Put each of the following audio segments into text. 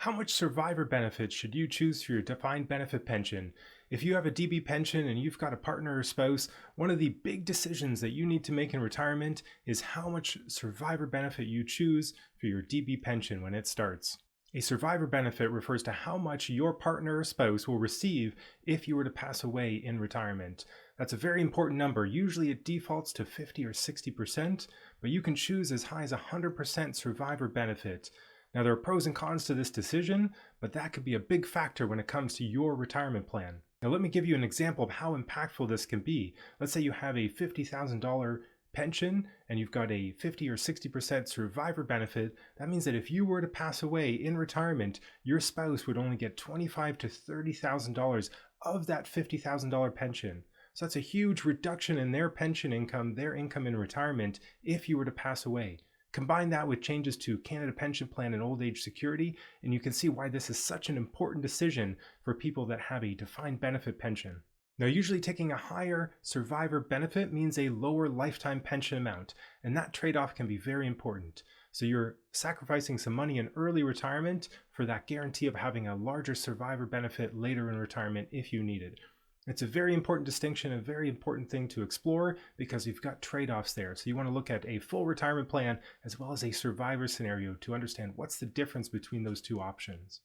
How much survivor benefit should you choose for your defined benefit pension? If you have a DB pension and you've got a partner or spouse, one of the big decisions that you need to make in retirement is how much survivor benefit you choose for your DB pension when it starts. A survivor benefit refers to how much your partner or spouse will receive if you were to pass away in retirement. That's a very important number. Usually it defaults to 50 or 60%, but you can choose as high as 100% survivor benefit. Now, there are pros and cons to this decision, but that could be a big factor when it comes to your retirement plan. Now, let me give you an example of how impactful this can be. Let's say you have a $50,000 pension and you've got a 50 or 60% survivor benefit. That means that if you were to pass away in retirement, your spouse would only get $25,000 to $30,000 of that $50,000 pension. So that's a huge reduction in their pension income, their income in retirement, if you were to pass away. Combine that with changes to Canada Pension Plan and Old Age Security, and you can see why this is such an important decision for people that have a defined benefit pension. Now, usually taking a higher survivor benefit means a lower lifetime pension amount, and that trade-off can be very important. So you're sacrificing some money in early retirement for that guarantee of having a larger survivor benefit later in retirement if you need it. It's a very important distinction, a very important thing to explore because you've got trade-offs there. So you want to look at a full retirement plan as well as a survivor scenario to understand what's the difference between those two options.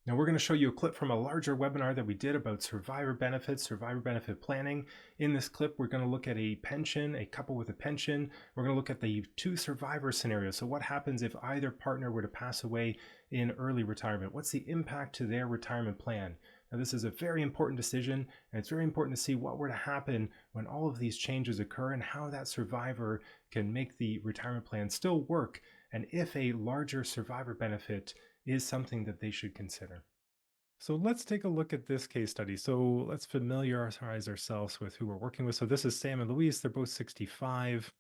Now we're going to show you a clip from a larger webinar that we did about survivor benefits, survivor benefit planning. In this clip, we're going to look at a pension, a couple with a pension. We're going to look at the two survivor scenarios. So what happens if either partner were to pass away in early retirement? What's the impact to their retirement plan? Now, this is a very important decision, and it's very important to see what were to happen when all of these changes occur and how that survivor can make the retirement plan still work, and if a larger survivor benefit is something that they should consider. So let's take a look at this case study. So let's familiarize ourselves with who we're working with. So this is Sam and Louise. They're both 65.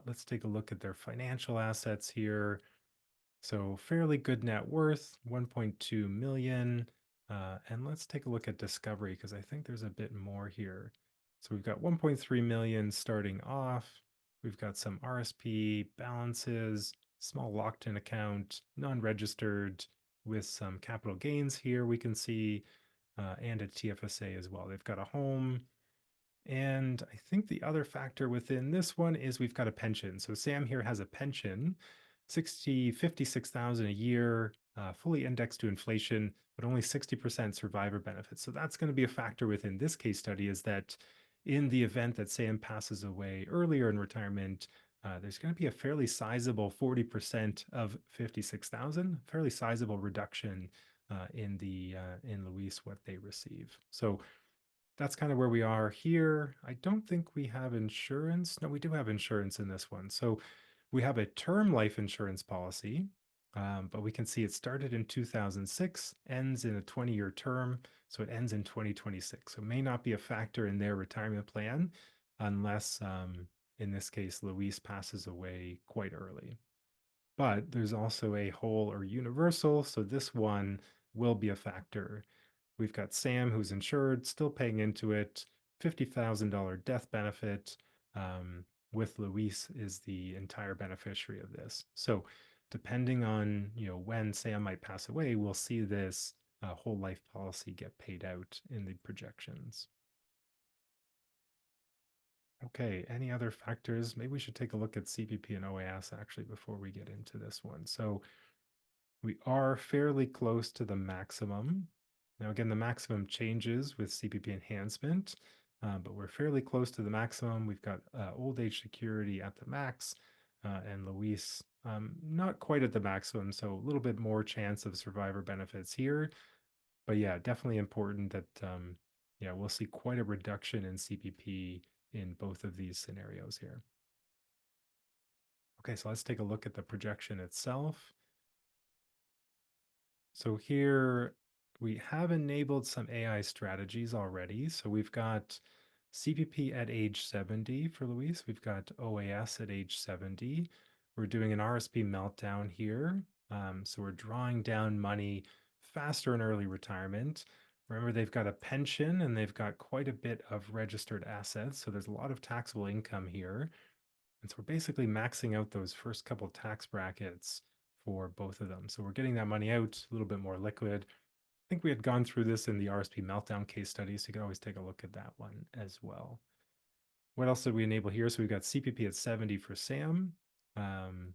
Let's take a look at their financial assets here. So fairly good net worth, 1.2 million. And let's take a look at Discovery because I think there's a bit more here. So we've got 1.3 million starting off. We've got some RSP balances, small locked-in account, non-registered with some capital gains here we can see, and a TFSA as well. They've got a home. And I think the other factor within this one is we've got a pension. So Sam here has a pension, 56,000 a year, fully indexed to inflation, but only 60% survivor benefits. So that's going to be a factor within this case study, is that in the event that Sam passes away earlier in retirement, there's going to be a fairly sizable 40% of 56,000, fairly sizable reduction in Luis what they receive. So that's kind of where we are here. I don't think we have insurance. No, we do have insurance in this one. So we have a term life insurance policy, but we can see it started in 2006, ends in a 20-year term, so it ends in 2026. So it may not be a factor in their retirement plan unless, in this case, Luis passes away quite early. But there's also a whole or universal, so this one will be a factor. We've got Sam, who's insured, still paying into it, $50,000 death benefit, with Luis is the entire beneficiary of this. So depending on when Sam might pass away, we'll see this whole life policy get paid out in the projections. Okay, any other factors? Maybe we should take a look at CPP and OAS actually before we get into this one. So we are fairly close to the maximum. Now, again, the maximum changes with CPP enhancement, but we're fairly close to the maximum. We've got old age security at the max, and Luis not quite at the maximum, so a little bit more chance of survivor benefits here. But yeah, definitely important that we'll see quite a reduction in CPP in both of these scenarios here. Okay, so let's take a look at the projection itself. So here we have enabled some AI strategies already. So we've got CPP at age 70 for Luis. We've got OAS at age 70. We're doing an RSP meltdown here. So we're drawing down money faster in early retirement. Remember, they've got a pension and they've got quite a bit of registered assets. So there's a lot of taxable income here. And so we're basically maxing out those first couple tax brackets for both of them. So we're getting that money out, a little bit more liquid. I think we had gone through this in the RSP meltdown case study, so you can always take a look at that one as well. What else did we enable here? So we've got CPP at 70 for Sam, and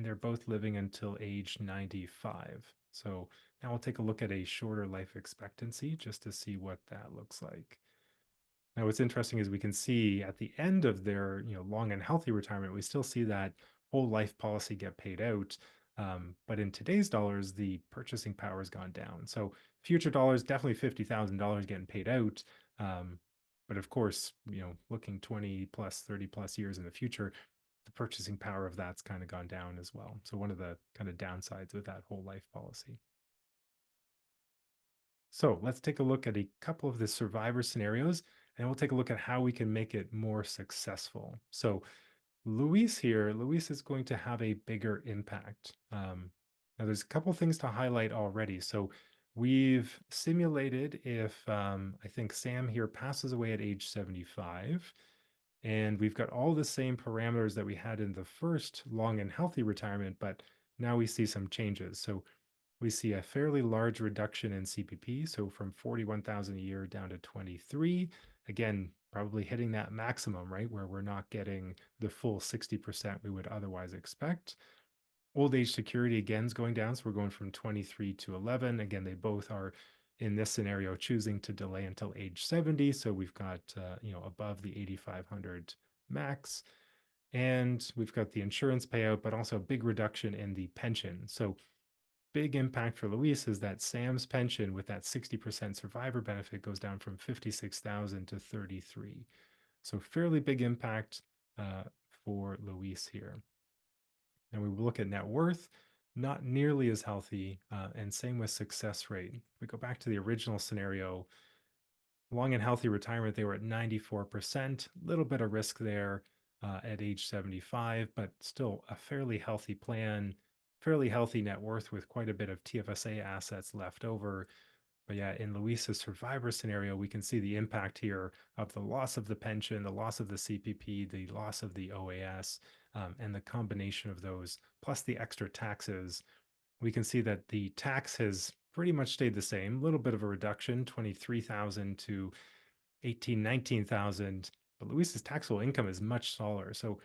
they're both living until age 95. So now we'll take a look at a shorter life expectancy just to see what that looks like. Now, what's interesting is we can see at the end of their long and healthy retirement, we still see that whole life policy get paid out. But in today's dollars, the purchasing power has gone down. So future dollars, definitely $50,000 getting paid out. But of course, looking 20 plus, 30 plus years in the future, the purchasing power of that's kind of gone down as well. So one of the kind of downsides with that whole life policy. So let's take a look at a couple of the survivor scenarios, and we'll take a look at how we can make it more successful. So Luis here, Luis is going to have a bigger impact. Now there's a couple things to highlight already. So we've simulated if I think Sam here passes away at age 75, and we've got all the same parameters that we had in the first long and healthy retirement, but now we see some changes. So we see a fairly large reduction in CPP, so from 41,000 a year down to 23. Again, probably hitting that maximum, right, where we're not getting the full 60% we would otherwise expect. Old age security again is going down, so we're going from 23 to 11. Again, they both are in this scenario choosing to delay until age 70, so we've got above the 8,500 max. And we've got the insurance payout, but also a big reduction in the pension. So big impact for Luis is that Sam's pension with that 60% survivor benefit goes down from 56,000 to 33. So fairly big impact for Luis here. And we look at net worth, not nearly as healthy, and same with success rate. We go back to the original scenario, long and healthy retirement, they were at 94%, a little bit of risk there at age 75, but still a fairly healthy plan, fairly healthy net worth with quite a bit of TFSA assets left over. But yeah, in Luis's survivor scenario, we can see the impact here of the loss of the pension, the loss of the CPP, the loss of the OAS, and the combination of those, plus the extra taxes. We can see that the tax has pretty much stayed the same, a little bit of a reduction, 23,000 to 18, 19,000. But Luis's taxable income is much smaller. So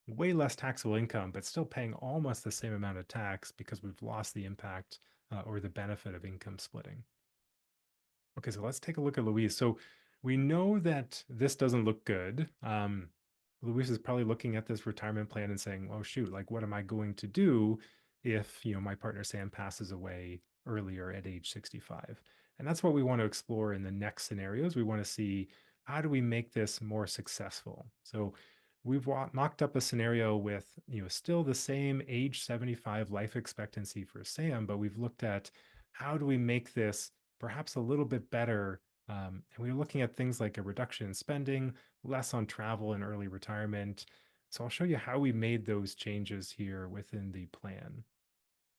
way less taxable income, but still paying almost the same amount of tax because we've lost the impact or the benefit of income splitting. Okay, so let's take a look at Luis. So we know that this doesn't look good. Luis is probably looking at this retirement plan and saying, "Oh shoot, like what am I going to do if my partner Sam passes away earlier at age 65?" And that's what we want to explore in the next scenarios. We want to see how do we make this more successful. So we've mocked up a scenario with still the same age 75 life expectancy for Sam, but we've looked at how do we make this perhaps a little bit better. And we were looking at things like a reduction in spending, less on travel and early retirement. So I'll show you how we made those changes here within the plan.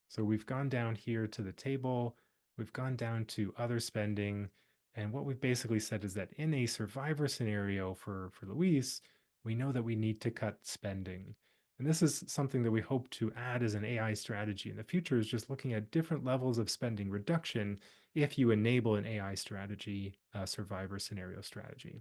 So we've gone down here to the table, we've gone down to other spending, and what we've basically said is that in a survivor scenario for Luis, we know that we need to cut spending. And this is something that we hope to add as an AI strategy in the future, is just looking at different levels of spending reduction if you enable an AI strategy, survivor scenario strategy.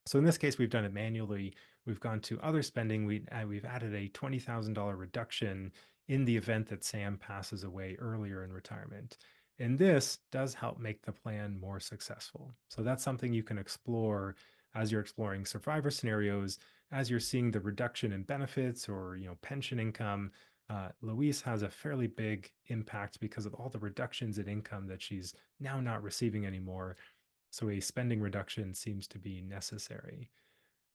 So in this case, we've done it manually. We've gone to other spending. We've added a $20,000 reduction in the event that Sam passes away earlier in retirement. And this does help make the plan more successful. So that's something you can explore as you're exploring survivor scenarios, as you're seeing the reduction in benefits or pension income. Luis has a fairly big impact because of all the reductions in income that she's now not receiving anymore. So a spending reduction seems to be necessary.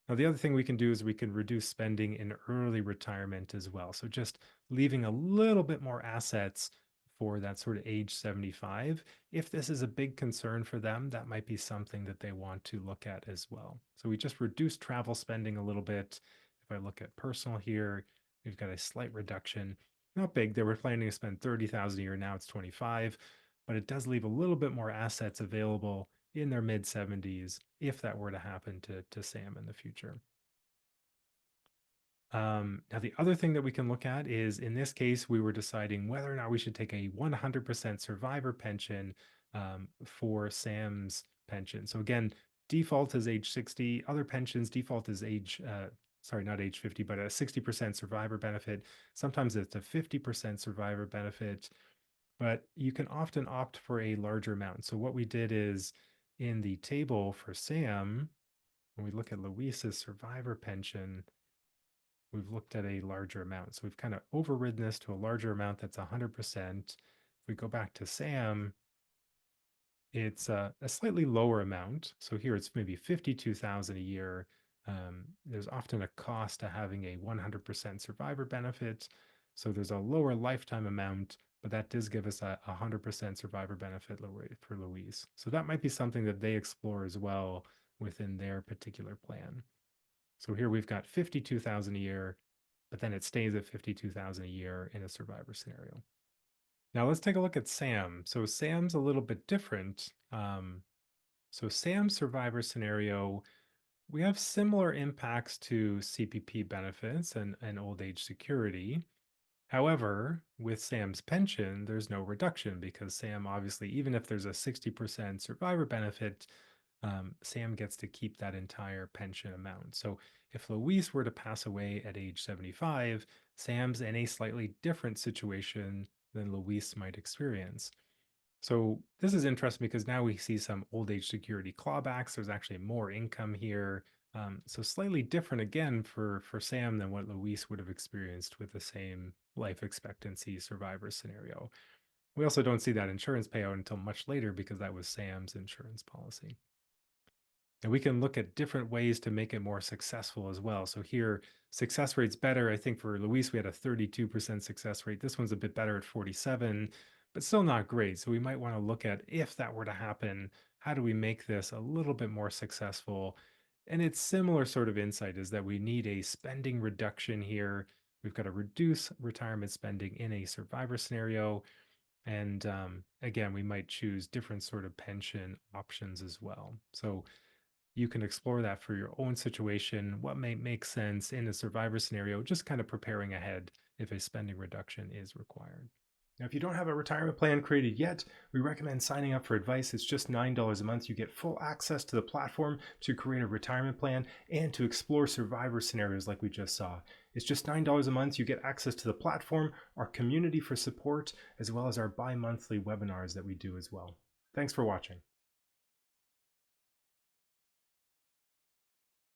Now, the other thing we can do is we can reduce spending in early retirement as well. So just leaving a little bit more assets for that sort of age 75. If this is a big concern for them, that might be something that they want to look at as well. So we just reduced travel spending a little bit. If I look at personal here, we've got a slight reduction. Not big. They were planning to spend 30,000 a year. Now it's 25, but it does leave a little bit more assets available in their mid 70s if that were to happen to Sam in the future. Now, the other thing that we can look at is in this case, we were deciding whether or not we should take a 100% survivor pension for Sam's pension. So, again, default is age 60. Other pensions, default is age, sorry, not age 50, but a 60% survivor benefit. Sometimes it's a 50% survivor benefit, but you can often opt for a larger amount. So, what we did is in the table for Sam, when we look at Luis's survivor pension, we've looked at a larger amount. So we've kind of overridden this to a larger amount that's 100%. If we go back to Sam, it's a slightly lower amount. So here it's maybe 52,000 a year. There's often a cost to having a 100% survivor benefit. So there's a lower lifetime amount, but that does give us a 100% survivor benefit for Louise. So that might be something that they explore as well within their particular plan. So here we've got 52,000 a year, but then it stays at 52,000 a year in a survivor scenario. Now let's take a look at Sam. So Sam's a little bit different. So Sam's survivor scenario, we have similar impacts to CPP benefits and old age security. However, with Sam's pension, there's no reduction because Sam obviously, even if there's a 60% survivor benefit, Sam gets to keep that entire pension amount. So if Luis were to pass away at age 75, Sam's in a slightly different situation than Luis might experience. So this is interesting because now we see some old age security clawbacks. There's actually more income here. So slightly different again for Sam than what Luis would have experienced with the same life expectancy survivor scenario. We also don't see that insurance payout until much later because that was Sam's insurance policy. And we can look at different ways to make it more successful as well. So here, success rate's better. I think for Luis, we had a 32% success rate. This one's a bit better at 47, but still not great. So we might want to look at if that were to happen, how do we make this a little bit more successful? And it's similar sort of insight is that we need a spending reduction here. We've got to reduce retirement spending in a survivor scenario. And again, we might choose different sort of pension options as well. So you can explore that for your own situation, what may make sense in a survivor scenario, just kind of preparing ahead if a spending reduction is required. Now, if you don't have a retirement plan created yet, we recommend signing up for advice. It's just $9 a month. You get full access to the platform to create a retirement plan and to explore survivor scenarios like we just saw. It's just $9 a month. You get access to the platform, our community for support, as well as our bi-monthly webinars that we do as well. Thanks for watching.